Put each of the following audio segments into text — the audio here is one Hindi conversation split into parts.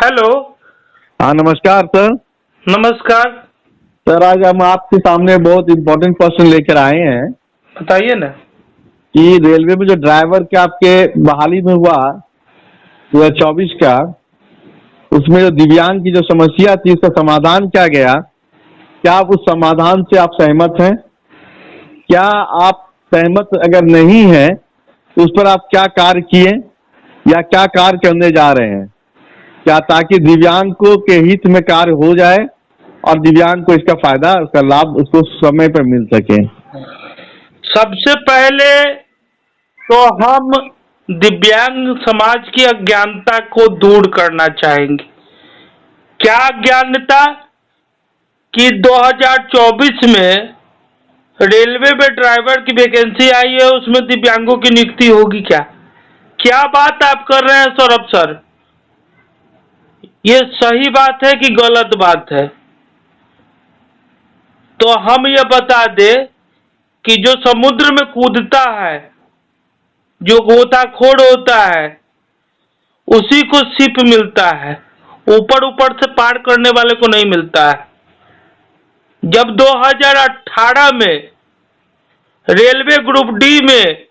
हेलो। हाँ, नमस्कार सर। नमस्कार। सर, आज हम आपके सामने बहुत इम्पोर्टेंट क्वेश्चन लेकर आए हैं बताइए ना। कि रेलवे में जो ड्राइवर के आपके बहाली में हुआ 2024 का, उसमें जो दिव्यांग की जो समस्या थी उसका समाधान क्या गया? क्या आप उस समाधान से आप सहमत हैं? क्या आप सहमत अगर नहीं है तो उस पर आप क्या कार्य किए या क्या कार्य करने जा रहे हैं? क्या ताकि दिव्यांग को के हित में कार्य हो जाए और दिव्यांग को इसका फायदा, उसका लाभ उसको समय पर मिल सके। सबसे पहले तो हम दिव्यांग समाज की अज्ञानता को दूर करना चाहेंगे। क्या अज्ञानता? कि 2024 में रेलवे में ड्राइवर की वैकेंसी आई है, उसमें दिव्यांगों की नियुक्ति होगी क्या? क्या बात आप कर रहे हैं सौरभ सर? ये सही बात है कि गलत बात है? तो हम ये बता दें कि जो समुद्र में कूदता है, जो गोताखोर होता है, उसी को सिप मिलता है, ऊपर ऊपर से पार करने वाले को नहीं मिलता है। जब 2018 में रेलवे ग्रुप डी में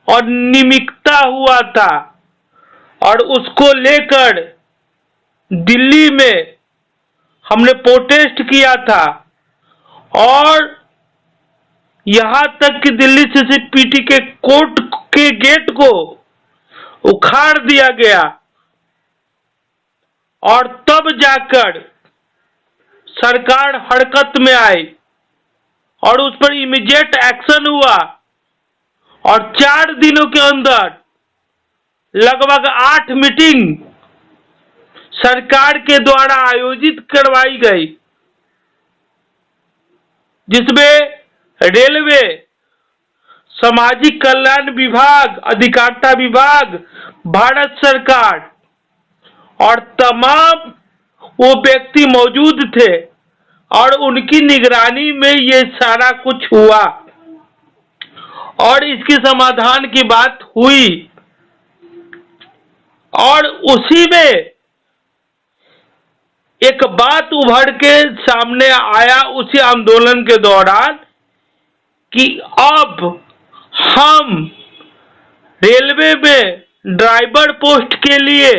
अनियमितता हुआ था और उसको लेकर दिल्ली में हमने प्रोटेस्ट किया था और यहां तक कि दिल्ली सीसीपीटी के कोर्ट के गेट को उखाड़ दिया गया और तब जाकर सरकार हरकत में आई और उस पर इमीडिएट एक्शन हुआ और 4 दिनों के अंदर लगभग 8 मीटिंग सरकार के द्वारा आयोजित करवाई गई, जिसमें रेलवे, सामाजिक कल्याण विभाग, अधिकारिता विभाग, भारत सरकार और तमाम वो व्यक्ति मौजूद थे और उनकी निगरानी में ये सारा कुछ हुआ और इसकी समाधान की बात हुई। और उसी में एक बात उभर के सामने आया उसी आंदोलन के दौरान कि अब हम रेलवे में ड्राइवर पोस्ट के लिए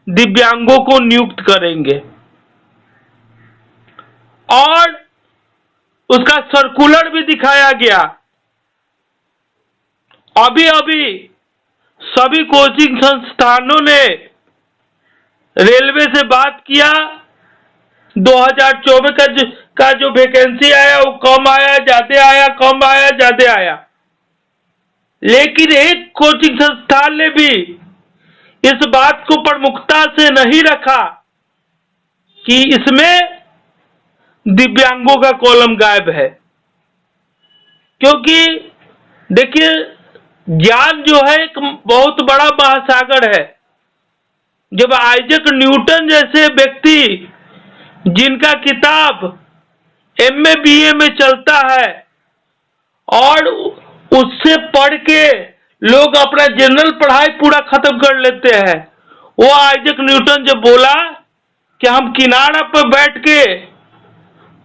दिव्यांगों को नियुक्त करेंगे और उसका सर्कुलर भी दिखाया गया। अभी अभी सभी कोचिंग संस्थानों ने रेलवे से बात किया। 2024 का जो वैकेंसी आया वो कम आया, ज्यादा आया, कम आया, ज्यादा आया, लेकिन एक कोचिंग संस्थान ने भी इस बात को प्रमुखता से नहीं रखा कि इसमें दिव्यांगों का कॉलम गायब है। क्योंकि देखिए, ज्ञान जो है एक बहुत बड़ा महासागर है। जब आइजैक न्यूटन जैसे व्यक्ति, जिनका किताब एमए बीए में चलता है और उससे पढ़ के लोग अपना जनरल पढ़ाई पूरा खत्म कर लेते हैं, वो आइजैक न्यूटन जब बोला कि हम किनारा पर बैठ के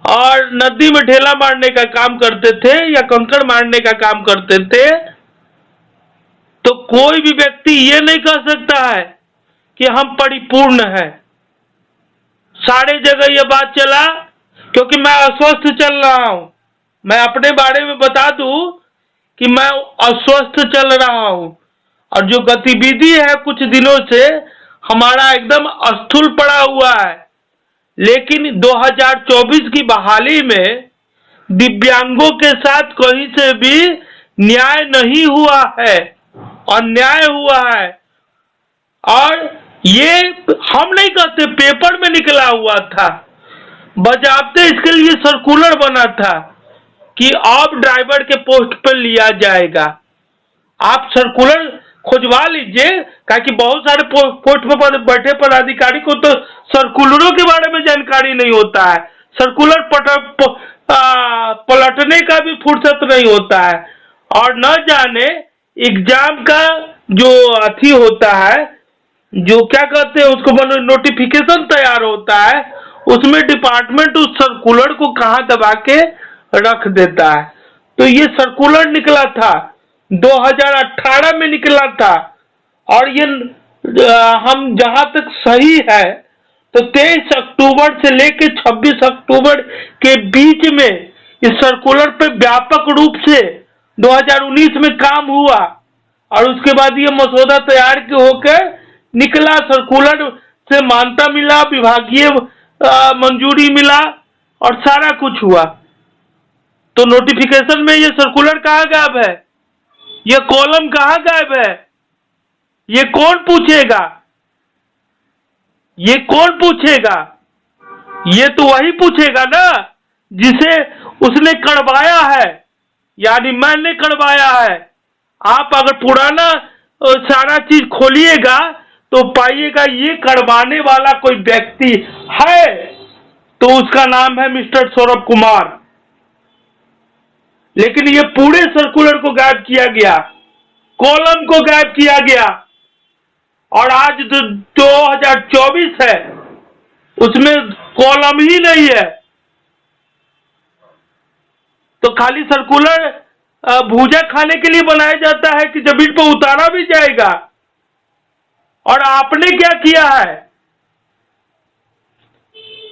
और नदी में ढेला मारने का काम करते थे या कंकड़ मारने का काम करते थे, तो कोई भी व्यक्ति ये नहीं कह सकता है कि हम परिपूर्ण हैं। सारे जगह ये बात चला क्योंकि मैं अस्वस्थ चल रहा हूं। मैं अपने बारे में बता दूं कि मैं अस्वस्थ चल रहा हूं और जो गतिविधि है कुछ दिनों से हमारा एकदम स्थूल पड़ा हुआ है। लेकिन 2024 की बहाली में दिव्यांगों के साथ कहीं से भी न्याय नहीं हुआ है, अन्याय हुआ है। और ये हम नहीं कहते, पेपर में निकला हुआ था, बजाबते इसके लिए सर्कुलर बना था कि अब ड्राइवर के पोस्ट पर लिया जाएगा। आप सर्कुलर खुजवा लीजिए, ताकि बहुत सारे पोस्ट पर बैठे पदाधिकारी को तो सर्कुलरों के बारे में जानकारी नहीं होता है, सर्कुलर पलटने का भी फुर्सत नहीं होता है और न जाने एग्जाम का जो अथी होता है, जो क्या कहते हैं उसको नोटिफिकेशन तैयार होता है, उसमें डिपार्टमेंट उस सर्कुलर को कहाँ दबा के रख देता है। तो ये सर्कुलर निकला था 2018 में निकला था, और ये हम जहां तक सही है तो 23 अक्टूबर से लेकर 26 अक्टूबर के बीच में इस सर्कुलर पे व्यापक रूप से 2019 में काम हुआ, और उसके बाद ये मसौदा तैयार होकर निकला, सर्कुलर से मान्यता मिला, विभागीय मंजूरी मिला और सारा कुछ हुआ। तो नोटिफिकेशन में ये सर्कुलर कहाँ गायब है? ये कॉलम कहाँ गायब है? ये कौन पूछेगा? ये कौन पूछेगा? ये तो वही पूछेगा ना जिसे उसने कड़वाया है, यानी मैंने कड़वाया है। आप अगर पुराना सारा चीज खोलिएगा तो पाइएगा ये कड़वाने वाला कोई व्यक्ति है, तो उसका नाम है मिस्टर सौरभ कुमार। लेकिन ये पूरे सर्कुलर को गायब किया गया, कॉलम को गायब किया गया, और आज तो 2024 है, उसमें कॉलम ही नहीं है। तो खाली सर्कुलर भूजा खाने के लिए बनाया जाता है कि जमीन पर उतारा भी जाएगा। और आपने क्या किया है?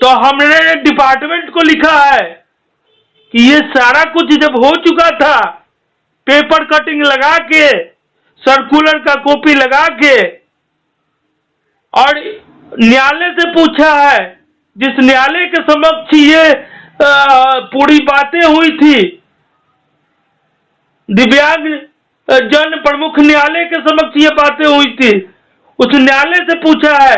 तो हमने डिपार्टमेंट को लिखा है कि ये सारा कुछ जब हो चुका था, पेपर कटिंग लगा के, सर्कुलर का कॉपी लगा के, और न्यायालय से पूछा है, जिस न्यायालय के समक्ष ये पूरी बातें हुई थी, दिव्यांग जन प्रमुख न्यायालय के समक्ष ये बातें हुई थी, उस न्यायालय से पूछा है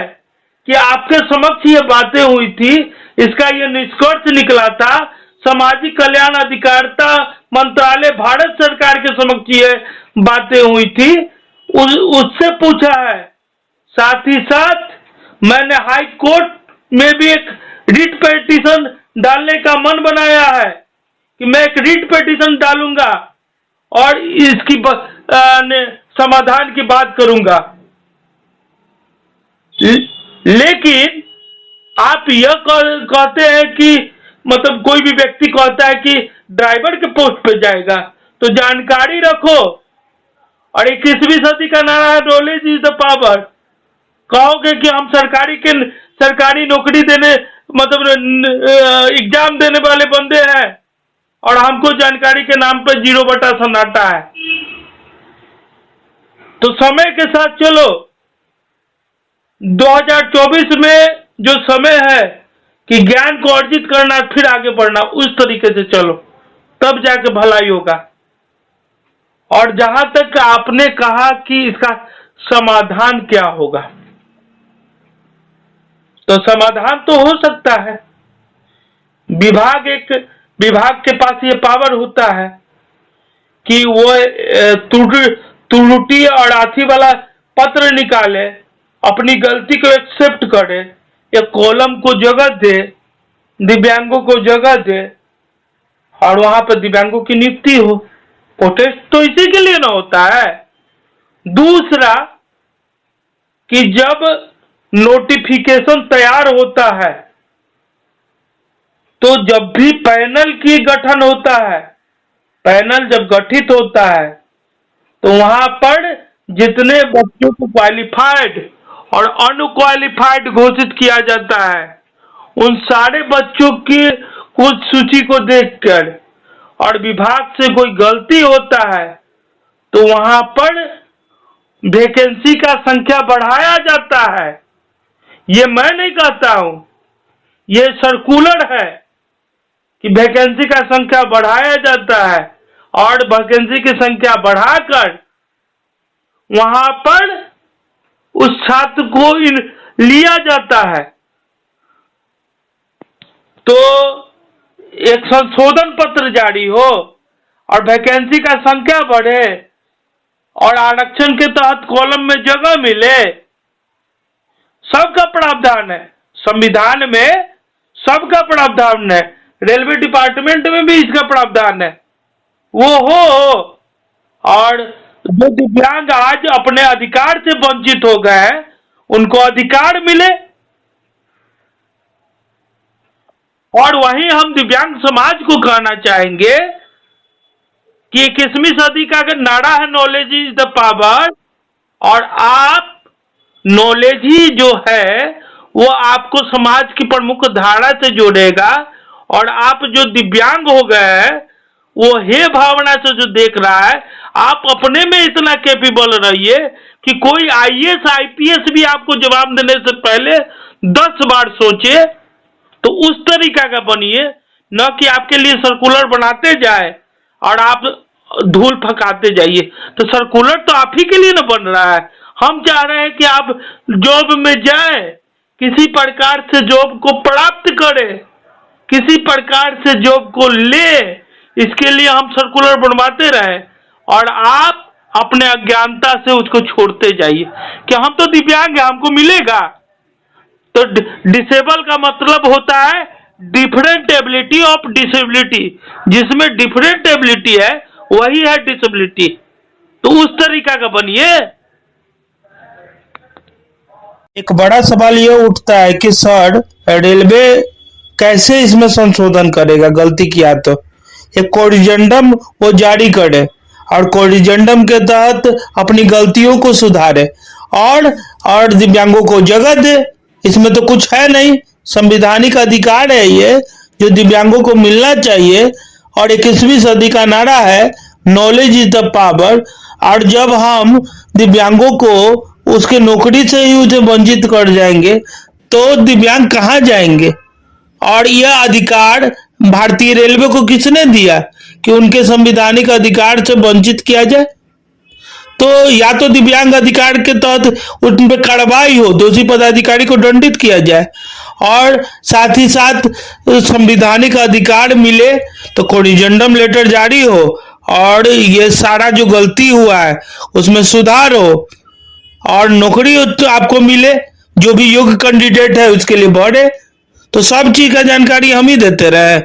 कि आपके समक्ष ये बातें हुई थी, इसका ये निष्कर्ष निकला था, सामाजिक कल्याण अधिकारिता मंत्रालय भारत सरकार के समक्ष ये बातें हुई थी, उससे पूछा है। साथ ही साथ मैंने हाई कोर्ट में भी एक रिट पिटीशन डालने का मन बनाया है कि मैं एक रिट पिटीशन डालूंगा और इसकी समाधान की बात करूंगा। लेकिन आप यह कहते हैं कि मतलब कोई भी व्यक्ति कहता है कि ड्राइवर के पोस्ट पे जाएगा, तो जानकारी रखो। और 21वीं सदी का नारा है नॉलेज इज द पावर। कहोगे कि हम सरकारी नौकरी देने मतलब एग्जाम देने वाले बंदे हैं और हमको जानकारी के नाम पर 0 बटा सन्नाटा है। तो समय के साथ चलो, 2024 में जो समय है कि ज्ञान को अर्जित करना, फिर आगे बढ़ना, उस तरीके से चलो, तब जाके भलाई होगा। और जहां तक आपने कहा कि इसका समाधान क्या होगा, तो समाधान तो हो सकता है। विभाग के पास ये पावर होता है कि वो त्रुटि और आथी वाला पत्र निकाले, अपनी गलती को एक्सेप्ट करे, या कॉलम को जगह दे, दिव्यांगों को जगह दे, और वहां पर दिव्यांगों की नियुक्ति हो। प्रोटेस्ट तो इसी के लिए ना होता है। दूसरा कि जब नोटिफिकेशन तैयार होता है, तो जब भी पैनल की गठन होता है, पैनल जब गठित होता है, तो वहां पर जितने बच्चों को क्वालिफाइड और अनक्वालिफाइड घोषित किया जाता है, उन सारे बच्चों की कुछ सूची को देखकर, और विभाग से कोई गलती होता है, तो वहां पर वैकेंसी का संख्या बढ़ाया जाता है। ये मैं नहीं कहता हूं, ये सर्कुलर है कि वैकेंसी का संख्या बढ़ाया जाता है, और वैकेंसी की संख्या बढ़ाकर वहां पर उस छात्र को लिया जाता है। तो एक संशोधन पत्र जारी हो और वैकेंसी का संख्या बढ़े और आरक्षण के तहत कॉलम में जगह मिले, सबका प्रावधान है संविधान में, सबका प्रावधान है, रेलवे डिपार्टमेंट में भी इसका प्रावधान है, वो हो। और जो दिव्यांग आज अपने अधिकार से वंचित हो गए हैं, उनको अधिकार मिले। और वहीं हम दिव्यांग समाज को कहना चाहेंगे कि 21वीं सदी का अगर नारा है नॉलेज इज द पावर, और आप नॉलेज ही जो है वो आपको समाज की प्रमुख धारा से जोड़ेगा। और आप जो दिव्यांग हो गए हैं वो हे भावना से जो देख रहा है, आप अपने में इतना कैपेबल रहिए कि कोई आईएएस आईपीएस भी आपको जवाब देने से पहले 10 बार सोचे। तो उस तरीका का बनिए, न कि आपके लिए सर्कुलर बनाते जाए और आप धूल फकाते जाइए। तो सर्कुलर तो आप ही के लिए ना बन रहा है। हम चाह रहे हैं कि आप जॉब में जाए, किसी प्रकार से जॉब को प्राप्त करें, किसी प्रकार से जॉब को ले, इसके लिए हम सर्कुलर बनवाते रहे और आप अपने अज्ञानता से उसको छोड़ते जाइए कि हम तो दिव्यांग हैं, हमको मिलेगा। तो डिसेबल का मतलब होता है डिफरेंट एबिलिटी ऑफ डिसेबिलिटी, जिसमें डिफरेंट एबिलिटी है वही है डिसेबिलिटी। तो उस तरीका का बनिए। एक बड़ा सवाल ये उठता है कि सर रेलवे कैसे इसमें संशोधन करेगा गलती किया तो? एक कोरिजेंडम वो जारी करे और कोरिजेंडम के तहत अपनी गलतियों को सुधारे और दिव्यांगों को जगह दे। इसमें तो कुछ है नहीं, संवैधानिक अधिकार है ये जो दिव्यांगों को मिलना चाहिए। और 21वीं सदी का नारा है नॉलेज इज द पावर, और जब हम दिव्यांगों को उसके नौकरी से ही उसे वंचित कर जाएंगे तो दिव्यांग कहाँ जाएंगे? और यह अधिकार भारतीय रेलवे को किसने दिया कि उनके संवैधानिक अधिकार से वंचित किया जाए? तो या तो दिव्यांग अधिकार के तहत उन पर कार्रवाई हो, दोषी पदाधिकारी को दंडित किया जाए, और साथ ही साथ संवैधानिक अधिकार मिले तो कोरिजेंडम लेटर जारी हो और ये सारा जो गलती हुआ है उसमें सुधार हो और नौकरी तो आपको मिले, जो भी योग्य कैंडिडेट है उसके लिए बढ़े। तो सब चीज का जानकारी हम ही देते रहे।